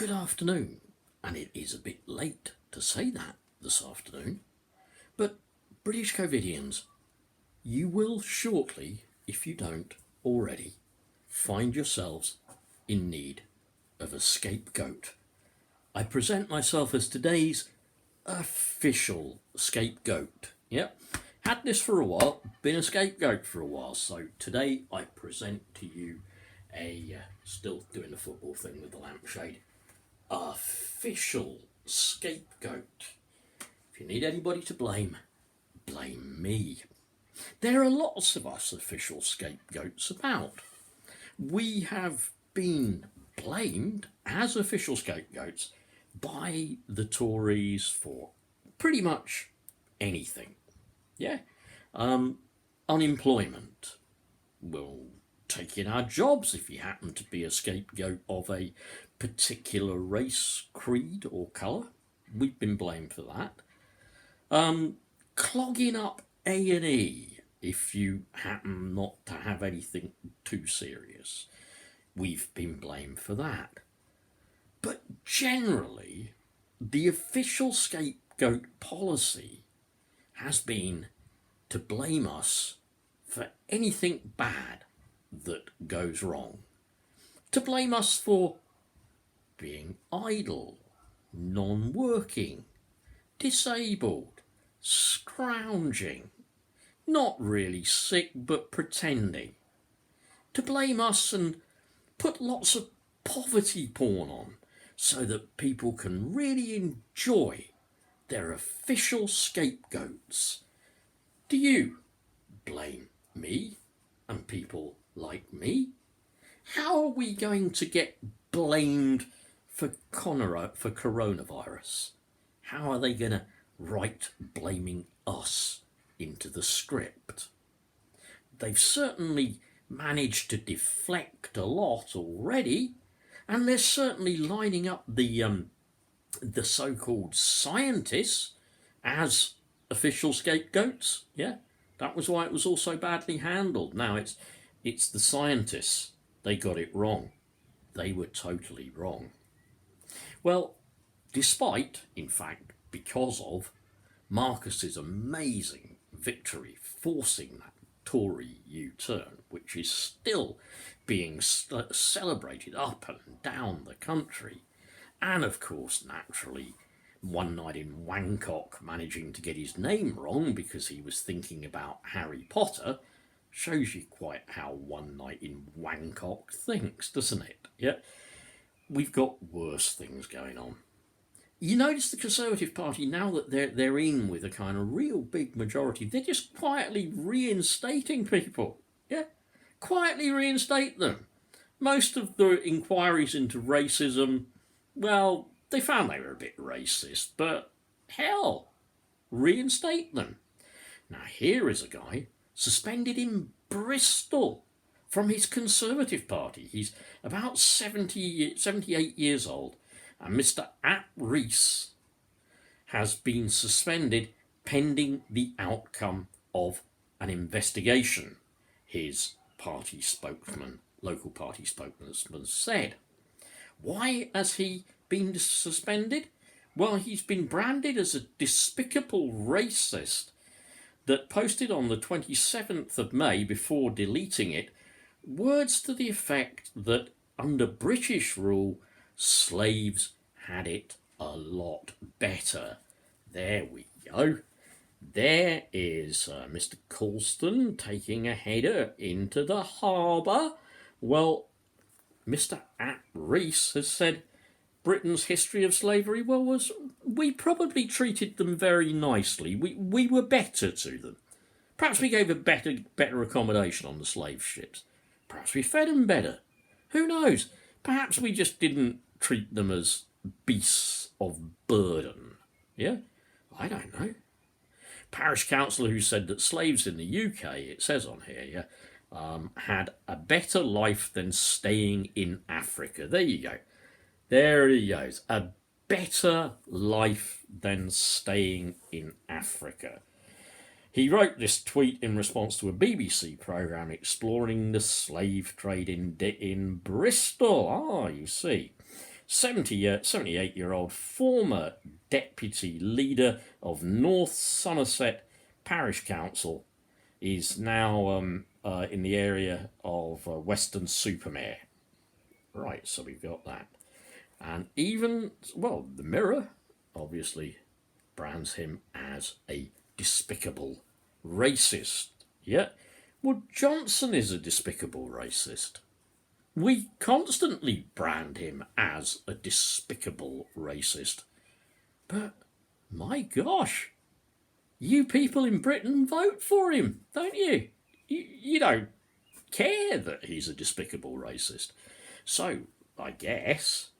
Good afternoon, and it is a bit late to say that this afternoon, but British Covidians, you will shortly, if you don't already, find yourselves in need of a scapegoat. I present myself as today's official scapegoat. Yep, had this for a while, been a scapegoat for a while, so today I present to you still doing the football thing with the lampshade, official scapegoat. If you need anybody to blame, blame me. There are lots of us official scapegoats about. We have been blamed as official scapegoats by the Tories for pretty much anything. Yeah? Unemployment. We'll take in our jobs if you happen to be a scapegoat of a particular race, creed or colour. We've been blamed for that. Clogging up A&E if you happen not to have anything too serious. We've been blamed for that. But generally, the official scapegoat policy has been to blame us for anything bad that goes wrong. To blame us for being idle, non-working, disabled, scrounging, not really sick but pretending. To blame us and put lots of poverty porn on so that people can really enjoy their official scapegoats. Do you blame me and people like me? How are we going to get blamed for coronavirus? How are they going to write blaming us into the script? They've certainly managed to deflect a lot already, and they're certainly lining up the so-called scientists as official scapegoats. Yeah, that was why it was all so badly handled. Now it's the scientists. They got it wrong. They were totally wrong. Well, despite, in fact, because of Marcus's amazing victory, forcing that Tory U-turn, which is still being celebrated up and down the country, and of course, naturally, one night in Bangkok managing to get his name wrong because he was thinking about Harry Potter, shows you quite how one night in Bangkok thinks, doesn't it? Yeah, we've got worse things going on. You notice the Conservative Party, now that they're in with a kind of real big majority, they're just quietly reinstating people. Yeah, quietly reinstate them. Most of the inquiries into racism, well, they found they were a bit racist, but hell, reinstate them. Now here is a guy suspended in Bristol from his Conservative Party. He's about 78 years old, and Mr. Ap Rees has been suspended pending the outcome of an investigation, his party spokesman, local party spokesman, said. Why has he been suspended? Well, he's been branded as a despicable racist that posted on the 27th of May, before deleting it, words to the effect that under British rule, slaves had it a lot better. There we go. There is Mr. Colston taking a header into the harbour. Well, Mr. Ap Rees has said Britain's history of slavery, well, we probably treated them very nicely. We were better to them. Perhaps we gave a better accommodation on the slave ships. Perhaps we fed them better. Who knows? Perhaps we just didn't treat them as beasts of burden. Yeah? I don't know. Parish councillor who said that slaves in the UK, it says on here, yeah, had a better life than staying in Africa. There you go. There he goes. A better life than staying in Africa. He wrote this tweet in response to a BBC programme exploring the slave trade in Bristol. Ah, you see. 78-year-old former deputy leader of North Somerset Parish Council is now in the area of Weston-super-Mare. Right, so we've got that. And even, well, the Mirror obviously brands him as a despicable racist. Yeah? Well, Johnson is a despicable racist. We constantly brand him as a despicable racist. But, my gosh, you people in Britain vote for him, don't you? You don't care that he's a despicable racist. So, I guess,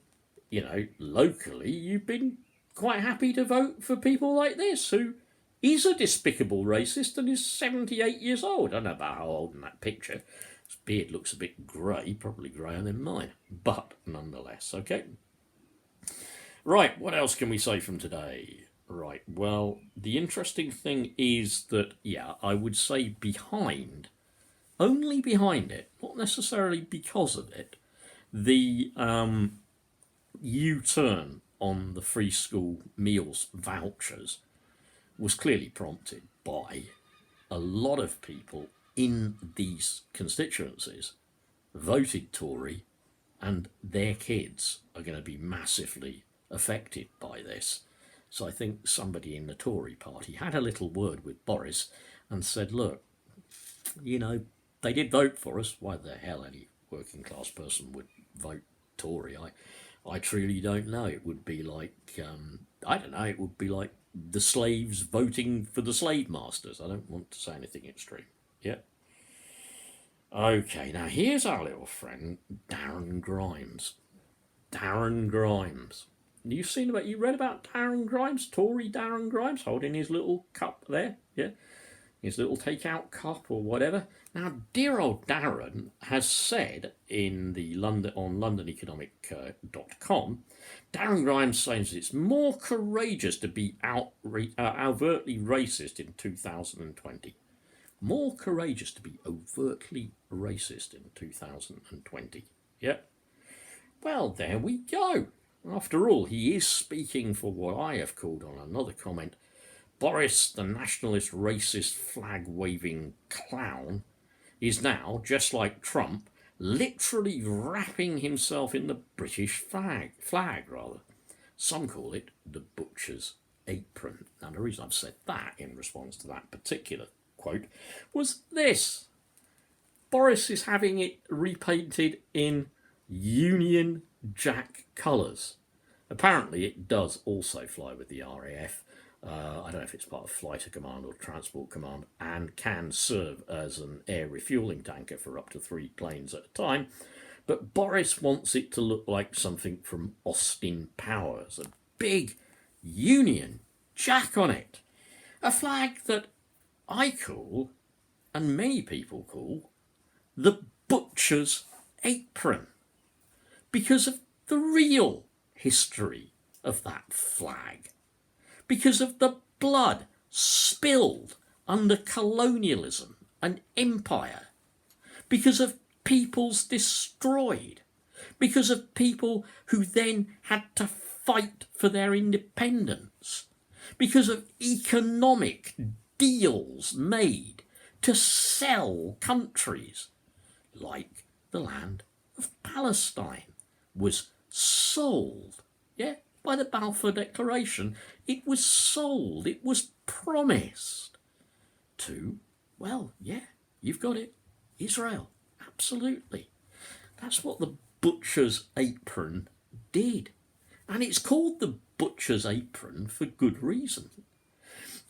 locally you've been quite happy to vote for people like this, who is a despicable racist and is 78 years old. I don't know about how old in that picture. His beard looks a bit grey, probably greyer than mine, but nonetheless, okay. Right, what else can we say from today? Right, well, the interesting thing is that, I would say only behind it, not necessarily because of it, the U-turn on the free school meals vouchers was clearly prompted by a lot of people in these constituencies voted Tory, and their kids are going to be massively affected by this. So I think somebody in the Tory Party had a little word with Boris and said, look, they did vote for us. Why the hell any working class person would vote Tory? I truly don't know. It would be like, it would be like the slaves voting for the slave masters. I don't want to say anything extreme. Yeah. Okay, now here's our little friend, Darren Grimes. Darren Grimes. You read about Darren Grimes, Tory Darren Grimes, holding his little cup there, yeah? His little takeout cup or whatever. Now, dear old Darren has said on LondonEconomic.com, Darren Grimes says it's more courageous to be overtly racist in 2020. More courageous to be overtly racist in 2020. Yeah. Well, there we go. After all, he is speaking for what I have called on another comment, Boris, the nationalist, racist, flag-waving clown, is now, just like Trump, literally wrapping himself in the British flag. Some call it the butcher's apron. Now, the reason I've said that in response to that particular quote was this. Boris is having it repainted in Union Jack colours. Apparently it does also fly with the RAF. I don't know if it's part of Flight Command or Transport Command, and can serve as an air refuelling tanker for up to 3 planes at a time. But Boris wants it to look like something from Austin Powers, a big Union Jack on it. A flag that I call, and many people call, the butcher's apron, because of the real history of that flag, because of the blood spilled under colonialism and empire, because of peoples destroyed, because of people who then had to fight for their independence, because of economic deals made to sell countries, like the land of Palestine was sold, by the Balfour Declaration. It was sold, it was promised to, you've got it, Israel. Absolutely. That's what the butcher's apron did. And it's called the butcher's apron for good reason.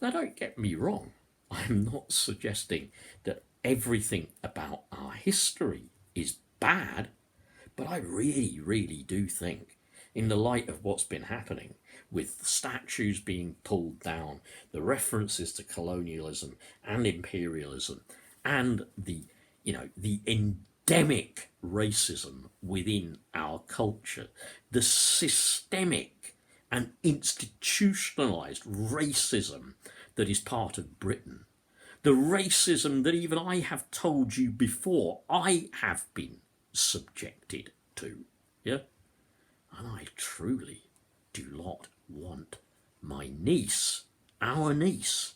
Now, don't get me wrong. I'm not suggesting that everything about our history is bad, but I really, really do think, in the light of what's been happening, with the statues being pulled down, the references to colonialism and imperialism, and the endemic racism within our culture, the systemic and institutionalised racism that is part of Britain, the racism that even I have told you before I have been subjected to, and I truly do not want my niece, our niece,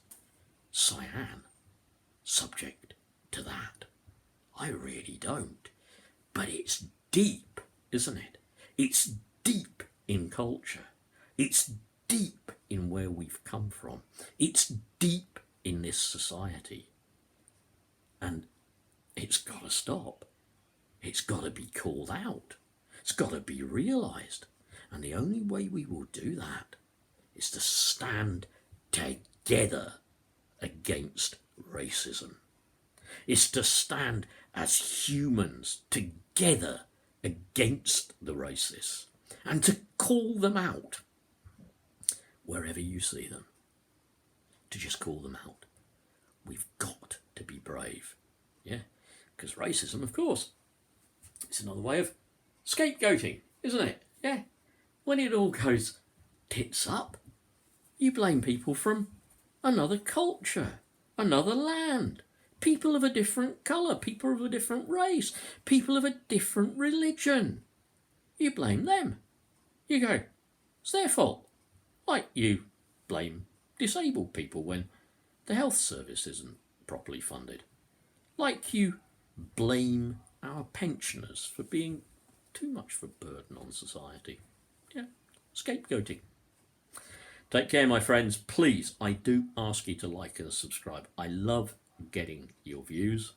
Cyan, subject to that. I really don't. But it's deep, isn't it? It's deep in culture. It's deep in where we've come from. It's deep in this society. And it's got to stop. It's got to be called out. It's got to be realised. And the only way we will do that is to stand together against racism. It's to stand as humans together against the racists and to call them out wherever you see them. To just call them out. We've got to be brave. Yeah, because racism, of course, it's another way of scapegoating, isn't it? Yeah. When it all goes tits up, you blame people from another culture, another land, people of a different colour, people of a different race, people of a different religion. You blame them. You go, it's their fault. Like you blame disabled people when the health service isn't properly funded. Like you blame our pensioners for being too much of a burden on society. Yeah, scapegoating. Take care, my friends. Please, I do ask you to like and subscribe. I love getting your views.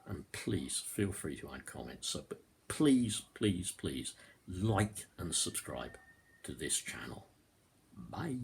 And please, feel free to add comments. So, but please, please, please, like and subscribe to this channel. Bye.